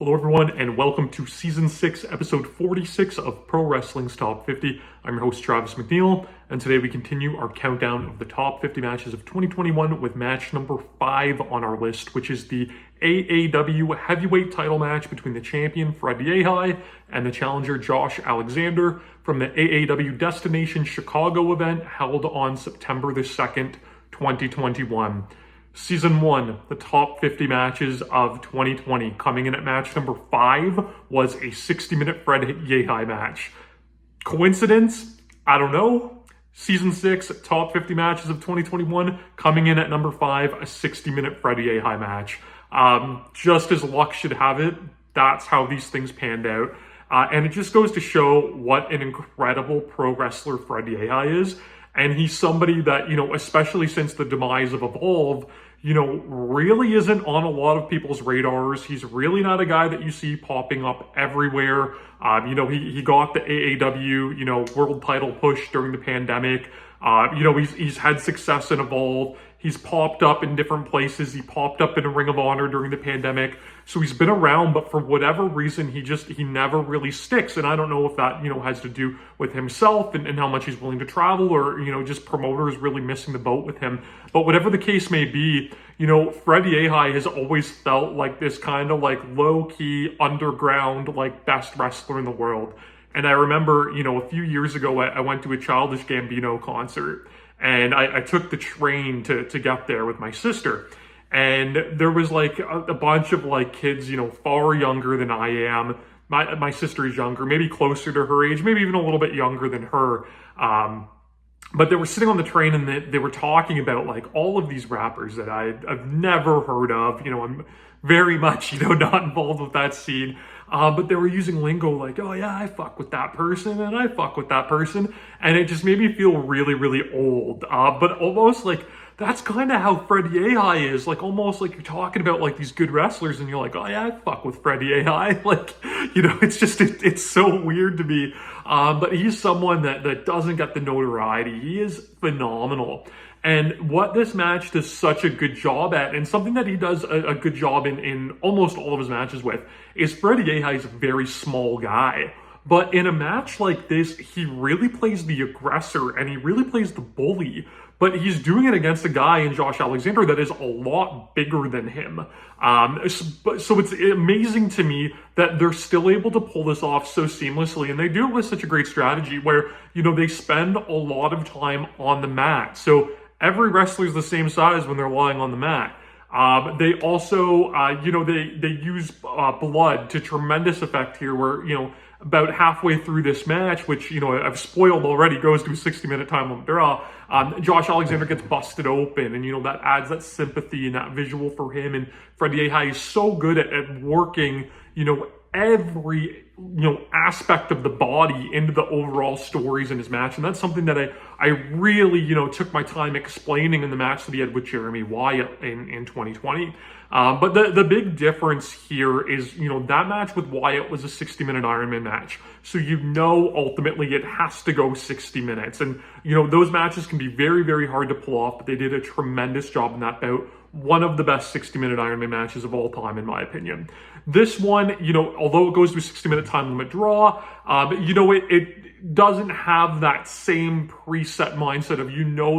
Hello everyone and welcome to Season 6, Episode 46 of Pro Wrestling's Top 50. I'm your host Travis McNeil, and today we continue our countdown of the top 50 matches of 2021 with match number 5 on our list, which is the AAW heavyweight title match between the champion Fred Yehi and the challenger Josh Alexander from the AAW Destination Chicago event held on September the 2nd, 2021. Season 1, the top 50 matches of 2020. Coming in at match number 5 was a 60-minute Fred Yehi match. Coincidence? I don't know. Season 6, top 50 matches of 2021. Coming in at number 5, a 60-minute Fred Yehi match. Just as luck should have it, that's how these things panned out. And it just goes to show what an incredible pro wrestler Fred Yehi is. And he's somebody that, especially since the demise of Evolve, really isn't on a lot of people's radars. He's really not a guy that you see popping up everywhere. He got the AAW, world title push during the pandemic. He's had success in Evolve. He's popped up in different places. He popped up in a Ring of Honor during the pandemic. So he's been around, but for whatever reason, he never really sticks. And I don't know if that, has to do with himself and how much he's willing to travel, or, just promoters really missing the boat with him. But whatever the case may be, Fred Yehi has always felt like this kind of like low-key, underground, like best wrestler in the world. And I remember, a few years ago, I went to a Childish Gambino concert. And I took the train to get there with my sister. And there was like a bunch of like kids, far younger than I am. My sister is younger, maybe closer to her age, maybe even a little bit younger than her. But they were sitting on the train and they were talking about like all of these rappers that I've never heard of. I'm very much, not involved with that scene. But they were using lingo like, oh yeah, I fuck with that person and I fuck with that person. And it just made me feel really, really old. But almost like that's kind of how Fred Yehi is. Like almost like you're talking about like these good wrestlers and you're like, oh yeah, I fuck with Fred Yehi. Like, it's so weird to me. But he's someone that doesn't get the notoriety. He is phenomenal. And what this match does such a good job at, and something that he does a good job in almost all of his matches with, is Fred Yehi is a very small guy. But in a match like this, he really plays the aggressor and he really plays the bully. But he's doing it against a guy in Josh Alexander that is a lot bigger than him. So it's amazing to me that they're still able to pull this off so seamlessly. And they do it with such a great strategy where, they spend a lot of time on the mat. So every wrestler is the same size when they're lying on the mat. They also, they use blood to tremendous effect here where, about halfway through this match, which, I've spoiled already, goes to a 60-minute time limit draw, Josh Alexander gets busted open, and, that adds that sympathy and that visual for him. And Fred Yehi is so good at working, every aspect of the body into the overall stories in his match. And that's something that I really took my time explaining in the match that he had with Jeremy Wyatt in 2020. But the big difference here is that match with Wyatt was a 60-minute Ironman match, so ultimately it has to go 60 minutes. And those matches can be very, very hard to pull off, but they did a tremendous job in that bout. One of the best 60-minute Ironman matches of all time, in my opinion. This one, although it goes to a 60-minute time limit draw, it doesn't have that same preset mindset of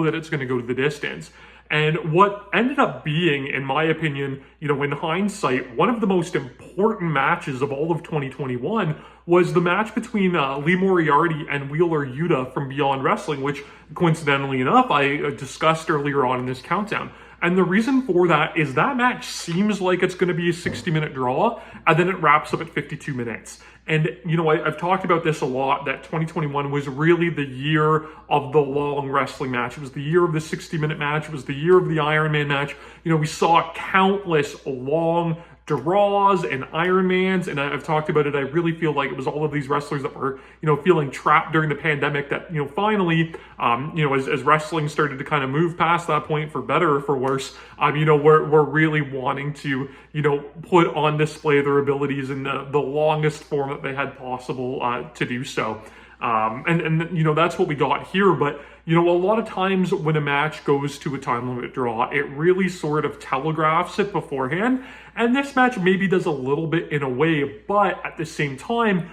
that it's going to go to the distance. And what ended up being, in my opinion, in hindsight, one of the most important matches of all of 2021 was the match between Lee Moriarty and Wheeler Yuta from Beyond Wrestling, which, coincidentally enough, I discussed earlier on in this countdown. And the reason for that is that match seems like it's going to be a 60-minute draw, and then it wraps up at 52 minutes. And, I've talked about this a lot, that 2021 was really the year of the long wrestling match. It was the year of the 60-minute match. It was the year of the Ironman match. We saw countless long draws and Ironmans, and I've talked about it. I really feel like it was all of these wrestlers that were, feeling trapped during the pandemic that, finally, as wrestling started to kind of move past that point, for better or for worse, we're really wanting to, put on display their abilities in the longest form that they had possible to do so. And that's what we got here. But a lot of times when a match goes to a time limit draw, it really sort of telegraphs it beforehand. And this match maybe does a little bit in a way, but at the same time,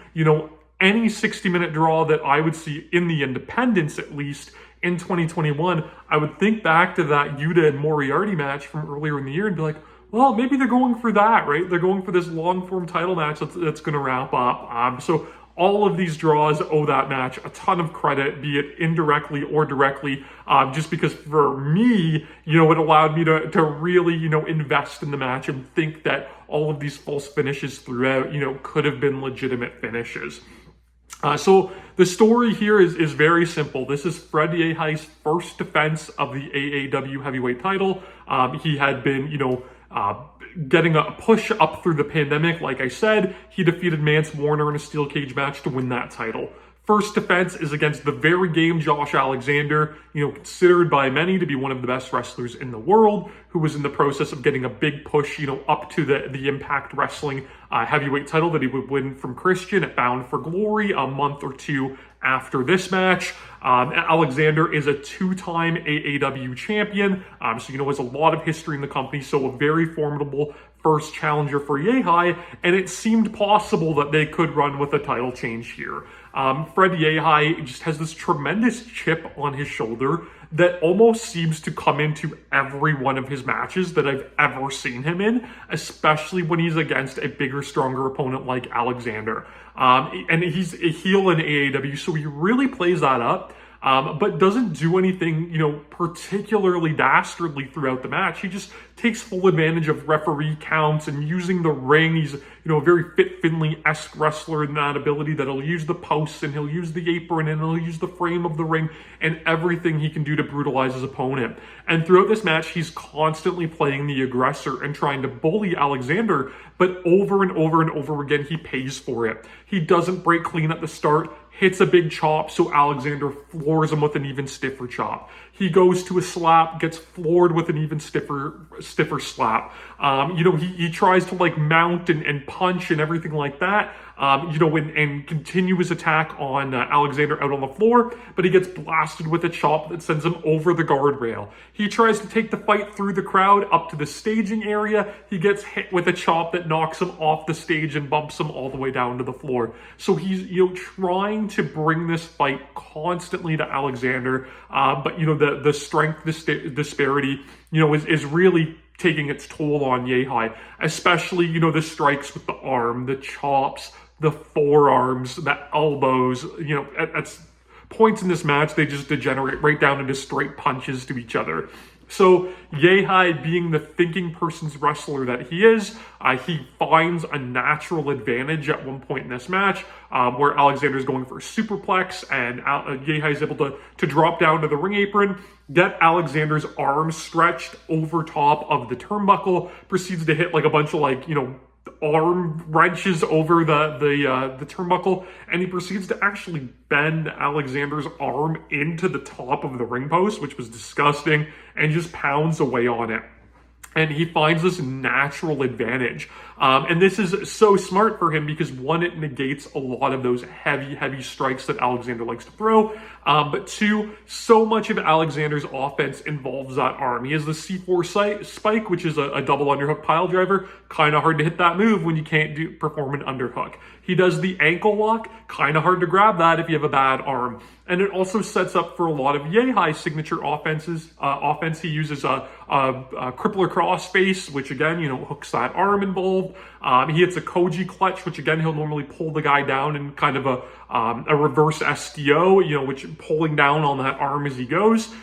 any 60-minute draw that I would see in the independents, at least in 2021, I would think back to that Yuta and Moriarty match from earlier in the year and be like, well, maybe they're going for that, right? They're going for this long-form title match that's going to wrap up. So all of these draws owe that match a ton of credit, be it indirectly or directly, just because for me, it allowed me to really, invest in the match and think that all of these false finishes throughout, could have been legitimate finishes. So the story here is very simple. This is Fred Yehi's first defense of the AAW heavyweight title. He had been, getting a push up through the pandemic. Like I said, he defeated Mance Warner in a steel cage match to win that title. First defense is against the very game Josh Alexander, considered by many to be one of the best wrestlers in the world, who was in the process of getting a big push, up to the Impact Wrestling heavyweight title that he would win from Christian at Bound for Glory a month or two after this match. Alexander is a two-time AAW champion, so has a lot of history in the company, so a very formidable first challenger for Yehi, and it seemed possible that they could run with a title change here. Fred Yehi just has this tremendous chip on his shoulder that almost seems to come into every one of his matches that I've ever seen him in, especially when he's against a bigger, stronger opponent like Alexander. And he's a heel in AAW, so he really plays that up. But doesn't do anything, particularly dastardly throughout the match. He just takes full advantage of referee counts and using the ring. He's, a very Fit Finlay-esque wrestler in that ability that he'll use the posts and he'll use the apron and he'll use the frame of the ring and everything he can do to brutalize his opponent. And throughout this match, he's constantly playing the aggressor and trying to bully Alexander, but over and over and over again, he pays for it. He doesn't break clean at the start, hits a big chop, so Alexander floors him with an even stiffer chop. He goes to a slap, gets floored with an even stiffer slap. He tries to mount and punch and everything like that, and continue his attack on Alexander out on the floor, but he gets blasted with a chop that sends him over the guardrail. He tries to take the fight through the crowd up to the staging area. He gets hit with a chop that knocks him off the stage and bumps him all the way down to the floor. So he's, trying to bring this fight constantly to Alexander, but, the strength disparity, is really taking its toll on Yehi, especially, the strikes with the arm, the chops, the forearms, the elbows, at points in this match, they just degenerate right down into straight punches to each other. So Yehi, being the thinking person's wrestler that he is, he finds a natural advantage at one point in this match where Alexander's going for a superplex and Yehi is able to drop down to the ring apron, get Alexander's arms stretched over top of the turnbuckle, proceeds to hit a bunch of arm wrenches over the turnbuckle, and he proceeds to actually bend Alexander's arm into the top of the ring post, which was disgusting, and just pounds away on it. And he finds this natural advantage. And this is so smart for him because, one, it negates a lot of those heavy strikes that Alexander likes to throw. But two, so much of Alexander's offense involves that arm. He has the C4 spike, which is a double underhook pile driver. Kind of hard to hit that move when you can't perform an underhook. He does the ankle lock. Kind of hard to grab that if you have a bad arm. And it also sets up for a lot of Yehi's signature offense. He uses a crippler crossface, which again, hooks that arm involved. He hits a Koji clutch, which again, he'll normally pull the guy down in kind of a reverse SDO, which pulling down on that arm as he goes.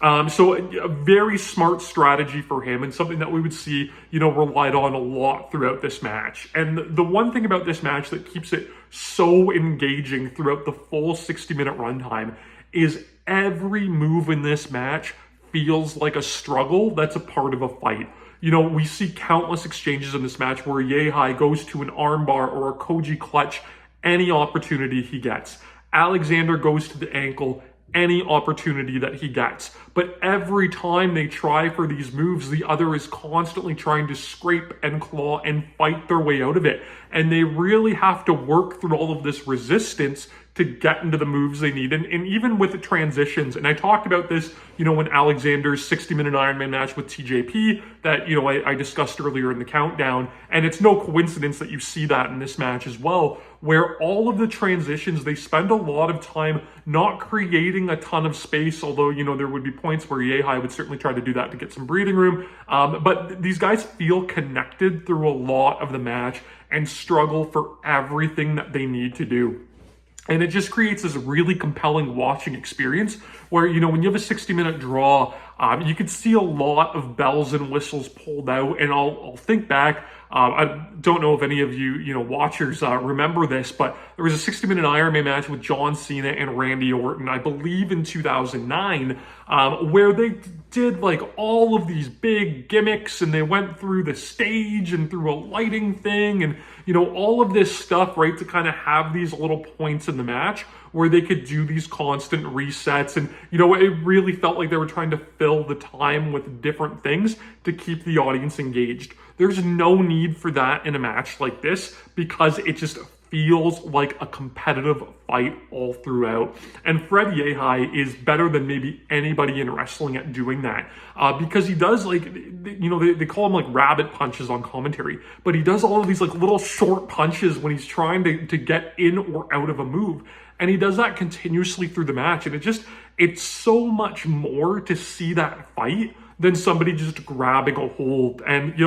So a very smart strategy for him and something that we would see, relied on a lot throughout this match. And the one thing about this match that keeps it so engaging throughout the full 60-minute runtime is every move in this match feels like a struggle that's a part of a fight. We see countless exchanges in this match where Yehi goes to an armbar or a Koji clutch any opportunity he gets. Alexander goes to the ankle any opportunity that he gets. But every time they try for these moves, the other is constantly trying to scrape and claw and fight their way out of it. And they really have to work through all of this resistance to get into the moves they need. And even with the transitions, and I talked about this, in Alexander's 60-minute Ironman match with TJP that, I discussed earlier in the countdown. And it's no coincidence that you see that in this match as well, where all of the transitions, they spend a lot of time not creating a ton of space, although, there would be points where Yehi would certainly try to do that to get some breathing room. But these guys feel connected through a lot of the match and struggle for everything that they need to do. And it just creates this really compelling watching experience where, when you have a 60-minute draw, you could see a lot of bells and whistles pulled out. And I'll think back, I don't know if any of you, watchers remember this, but there was a 60-minute Ironman match with John Cena and Randy Orton, I believe in 2009, where they did like all of these big gimmicks and they went through the stage and through a lighting thing and, all of this stuff, right, to kind of have these little points in the match where they could do these constant resets. And, it really felt like they were trying to fill the time with different things to keep the audience engaged. There's no need for that in a match like this because it just feels like a competitive fight all throughout. And Fred Yehi is better than maybe anybody in wrestling at doing that because he does they call him like rabbit punches on commentary, but he does all of these like little short punches when he's trying to get in or out of a move. And he does that continuously through the match. And it's so much more to see that fight than somebody just grabbing a hold. And,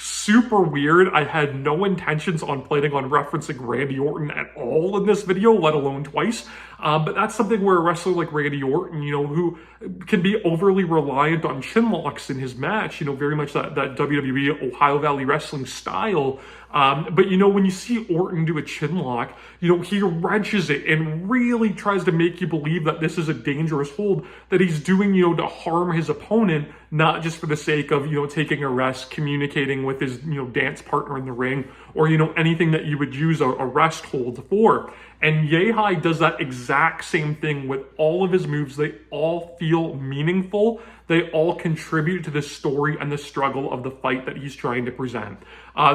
super weird. I had no intentions on planning on referencing Randy Orton at all in this video, let alone twice. But that's something where a wrestler like Randy Orton, who can be overly reliant on chin locks in his match, very much that WWE Ohio Valley Wrestling style. But, when you see Orton do a chin lock, he wrenches it and really tries to make you believe that this is a dangerous hold that he's doing, to harm his opponent, not just for the sake of, taking a rest, communicating with his, dance partner in the ring, or, anything that you would use a rest hold for. And Yehi does that exact same thing with all of his moves. They all feel meaningful. They all contribute to the story and the struggle of the fight that he's trying to present.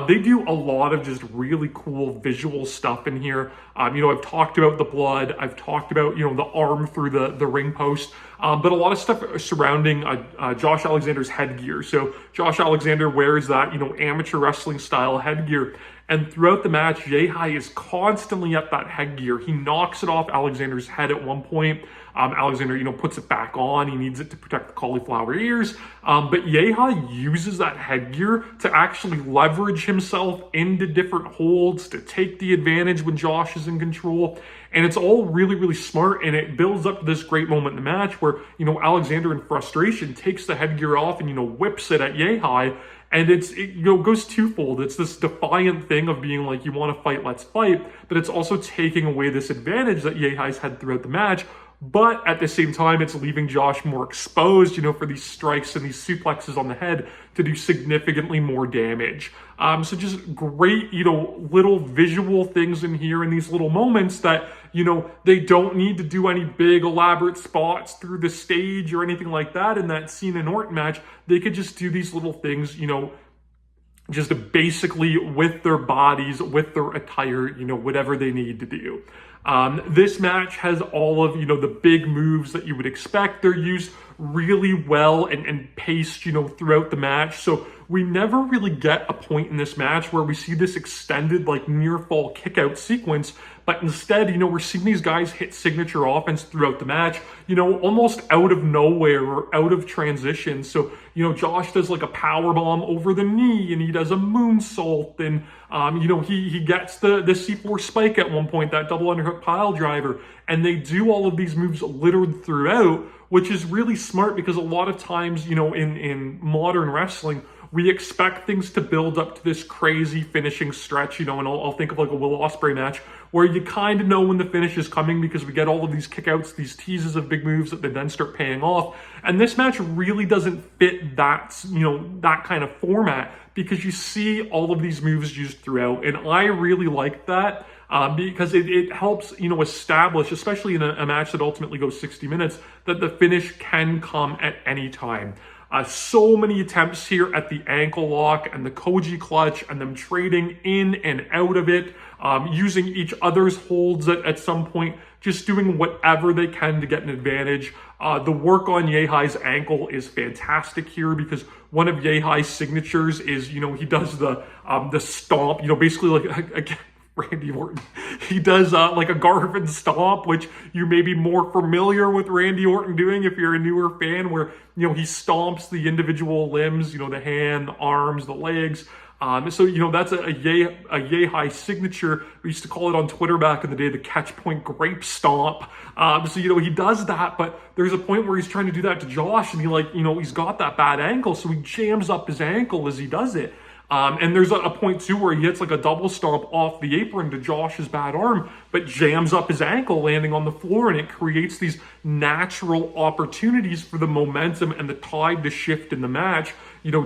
They do a lot of just really cool visual stuff in here. I've talked about the blood. I've talked about, the arm through the ring post. But a lot of stuff surrounding Josh Alexander's headgear. So Josh Alexander wears that, amateur wrestling style headgear. And throughout the match, Yehi is constantly at that headgear. He knocks it off Alexander's head at one point. Alexander, puts it back on. He needs it to protect the cauliflower ears. But Yehi uses that headgear to actually leverage himself into different holds, to take the advantage when Josh is in control. And it's all really, really smart. And it builds up to this great moment in the match where, Alexander in frustration takes the headgear off and, whips it at Yehi. And it goes twofold. It's this defiant thing of being like, you want to fight, let's fight. But it's also taking away this advantage that Yehi's had throughout the match. But at the same time, it's leaving Josh more exposed, for these strikes and these suplexes on the head to do significantly more damage. So just great, little visual things in here in these little moments that, they don't need to do any big elaborate spots through the stage or anything like that in that Cena and Orton match. They could just do these little things, just basically with their bodies, with their attire, whatever they need to do. This match has all of, the big moves that you would expect. They're used really well and paced, throughout the match. So we never really get a point in this match where we see this extended, like, near fall kick out sequence. But instead, we're seeing these guys hit signature offense throughout the match, almost out of nowhere or out of transition. So, Josh does like a power bomb over the knee and he does a moonsault and, he gets the C4 spike at one point, that double underhook pile driver. And they do all of these moves littered throughout, which is really smart because a lot of times, in modern wrestling, we expect things to build up to this crazy finishing stretch, and I'll think of like a Will Ospreay match where you kind of know when the finish is coming because we get all of these kickouts, these teases of big moves that they then start paying off. And this match really doesn't fit that, that kind of format because you see all of these moves used throughout. And I really like that because it helps, establish, especially in a match that ultimately goes 60 minutes, that the finish can come at any time. So many attempts here at the ankle lock and the Koji clutch and them trading in and out of it, using each other's holds at some point, just doing whatever they can to get an advantage. The work on Yehi's ankle is fantastic here because one of Yehi's signatures is, he does the stomp, basically like Randy Orton. He does like a Garvin stomp, which you may be more familiar with Randy Orton doing if you're a newer fan, where, he stomps the individual limbs, the hand, the arms, the legs. So, that's a Yehi signature. We used to call it on Twitter back in the day, the catch point grape stomp. So, he does that, but there's a point where he's trying to do that to Josh, and he's got that bad ankle, so he jams up his ankle as he does it. And there's a point too where he hits like a double stomp off the apron to Josh's bad arm, but jams up his ankle landing on the floor, and it creates these natural opportunities for the momentum and the tide to shift in the match,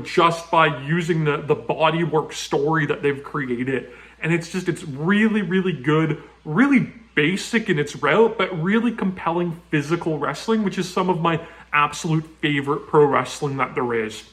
just by using the bodywork story that they've created. And it's really, really good, really basic in its route, but really compelling physical wrestling, which is some of my absolute favorite pro wrestling that there is.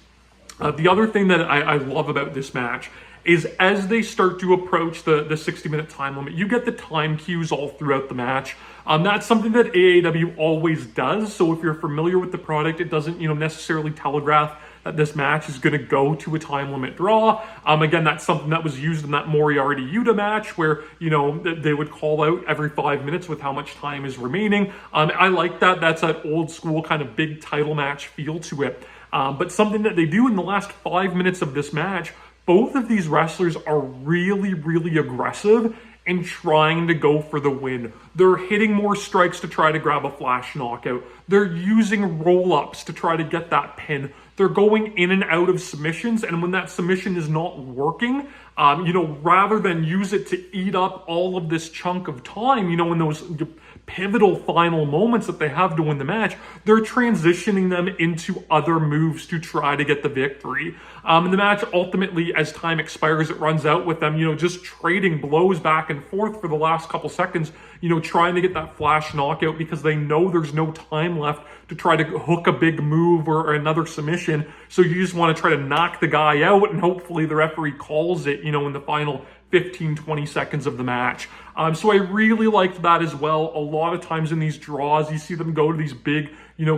The other thing that I love about this match is as they start to approach the 60-minute time limit, you get the time cues all throughout the match. That's something that AAW always does. So if you're familiar with the product, it doesn't necessarily telegraph that this match is going to go to a time limit draw. Again, that's something that was used in that Moriarty Yuta match where, they would call out every 5 minutes with how much time is remaining. I like that. That's that old school kind of big title match feel to it. But something that they do in the last 5 minutes of this match, both of these wrestlers are really, really aggressive in trying to go for the win. They're hitting more strikes to try to grab a flash knockout. They're using roll-ups to try to get that pin. They're going in and out of submissions, and when that submission is not working, rather than use it to eat up all of this chunk of time, in those pivotal final moments that they have to win the match, they're transitioning them into other moves to try to get the victory. And the match ultimately, as time expires, it runs out with them, just trading blows back and forth for the last couple seconds, trying to get that flash knockout because they know there's no time left to try to hook a big move or another submission. So you just want to try to knock the guy out, and hopefully the referee calls it, in the final 15-20 seconds of the match. So I really liked that as well. A lot of times in these draws, you see them go to these big,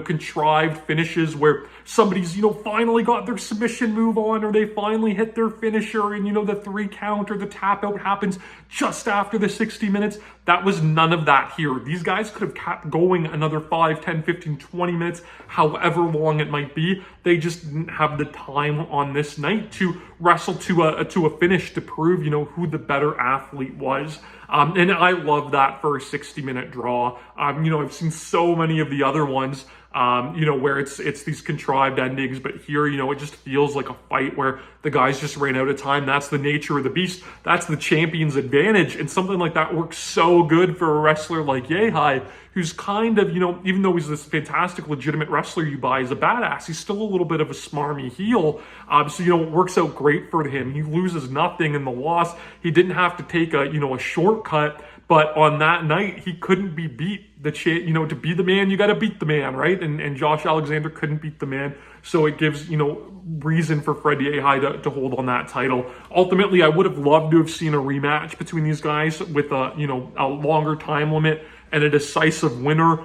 contrived finishes where somebody's, finally got their submission move on, or they finally hit their finisher, and, the 3 count or the tap out happens just after the 60 minutes. That was none of that here. These guys could have kept going another 5, 10, 15, 20 minutes, however long it might be. They just didn't have the time on this night to wrestle to a finish to prove, who the better athlete was. And I love that for a 60-minute draw. I've seen so many of the other ones, where it's these contrived endings, but here, it just feels like a fight where the guys just ran out of time. That's the nature of the beast. That's the champion's advantage. And something like that works so good for a wrestler like Yehi, who's kind of, even though he's this fantastic, legitimate wrestler you buy as a badass, he's still a little bit of a smarmy heel. So, it works out great for him. He loses nothing in the loss. He didn't have to take a shortcut. But on that night, he couldn't be beat. To be the man, you got to beat the man, right? And Josh Alexander couldn't beat the man. So it gives, reason for Fred Yehi to hold on that title. Ultimately, I would have loved to have seen a rematch between these guys with a longer time limit and a decisive winner.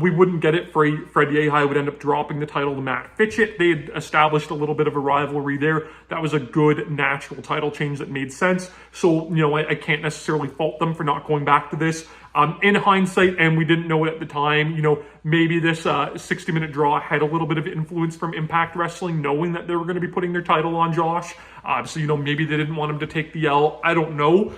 We wouldn't get it. Fred Yehi would end up dropping the title to Matt Fitchett. They had established a little bit of a rivalry there. That was a good natural title change that made sense. So, I can't necessarily fault them for not going back to this. In hindsight, and we didn't know it at the time, maybe this 60-minute draw had a little bit of influence from Impact Wrestling, knowing that they were going to be putting their title on Josh. So, maybe they didn't want him to take the L. I don't know.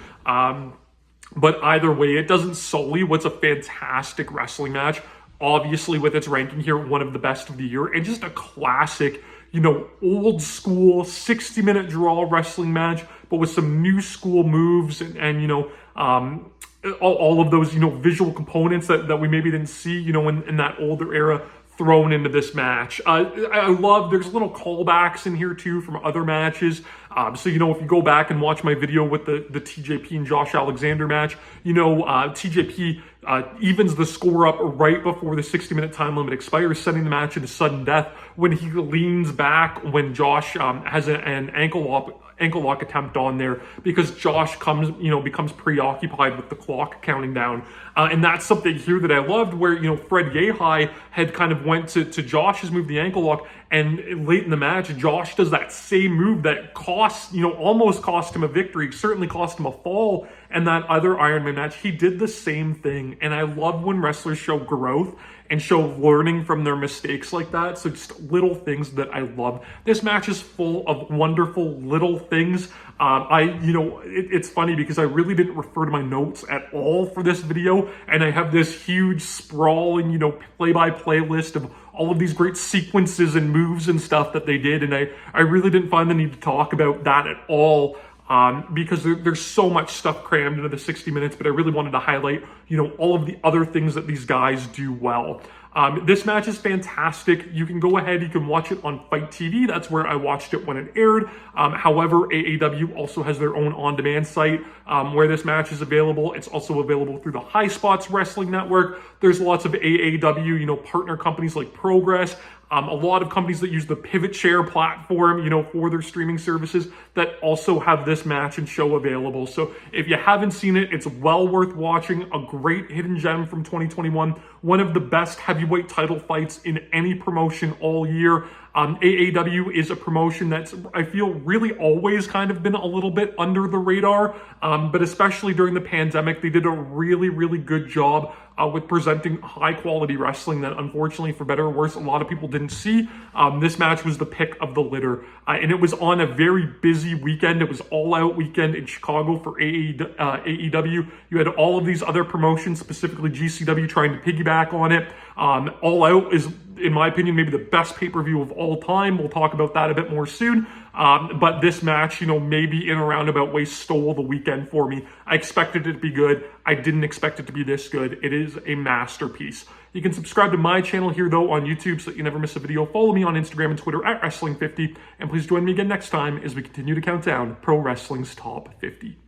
But either way, it doesn't sully what's a fantastic wrestling match. Obviously, with its ranking here, one of the best of the year, and just a classic, old school 60-minute draw wrestling match, but with some new school moves and all of those, visual components that we maybe didn't see, in that older era thrown into this match. I love, there's little callbacks in here too from other matches. So, if you go back and watch my video with the TJP and Josh Alexander match, TJP evens the score up right before the 60-minute time limit expires, sending the match into sudden death when he leans back when Josh has an ankle lock attempt on there, because Josh becomes preoccupied with the clock counting down. And that's something here that I loved, where, Fred Yehi had kind of went to Josh's move, the ankle lock, and late in the match, Josh does that same move that almost cost him a victory, certainly cost him a fall. And that other Iron Man match, he did the same thing. And I love when wrestlers show growth and show learning from their mistakes like that. So just little things that I love. This match is full of wonderful little things. It's funny because I really didn't refer to my notes at all for this video, and I have this huge sprawling, play-by-play list of all of these great sequences and moves and stuff that they did, and I really didn't find the need to talk about that at all. Because there's so much stuff crammed into the 60 minutes, but I really wanted to highlight, all of the other things that these guys do well. This match is fantastic. You can go ahead, you can watch it on Fight TV. That's where I watched it when it aired. However, AAW also has their own on-demand site where this match is available. It's also available through the High Spots Wrestling Network. There's lots of AAW, partner companies like Progress. A lot of companies that use the Pivot Share platform, for their streaming services that also have this match and show available. So if you haven't seen it, it's well worth watching. A great hidden gem from 2021. One of the best heavyweight title fights in any promotion all year. AAW is a promotion that's, I feel, really always kind of been a little bit under the radar, but especially during the pandemic, they did a really, really good job with presenting high-quality wrestling that, unfortunately, for better or worse, a lot of people didn't see. This match was the pick of the litter, and it was on a very busy weekend. It was all-out weekend in Chicago for AEW. You had all of these other promotions, specifically GCW, trying to piggyback on it. All Out is, in my opinion, maybe the best pay-per-view of all time. We'll talk about that a bit more soon. But this match, maybe in a roundabout way stole the weekend for me. I expected it to be good. I didn't expect it to be this good. It is a masterpiece. You can subscribe to my channel here, though, on YouTube so that you never miss a video. Follow me on Instagram and Twitter at Wrestling50. And please join me again next time as we continue to count down Pro Wrestling's Top 50.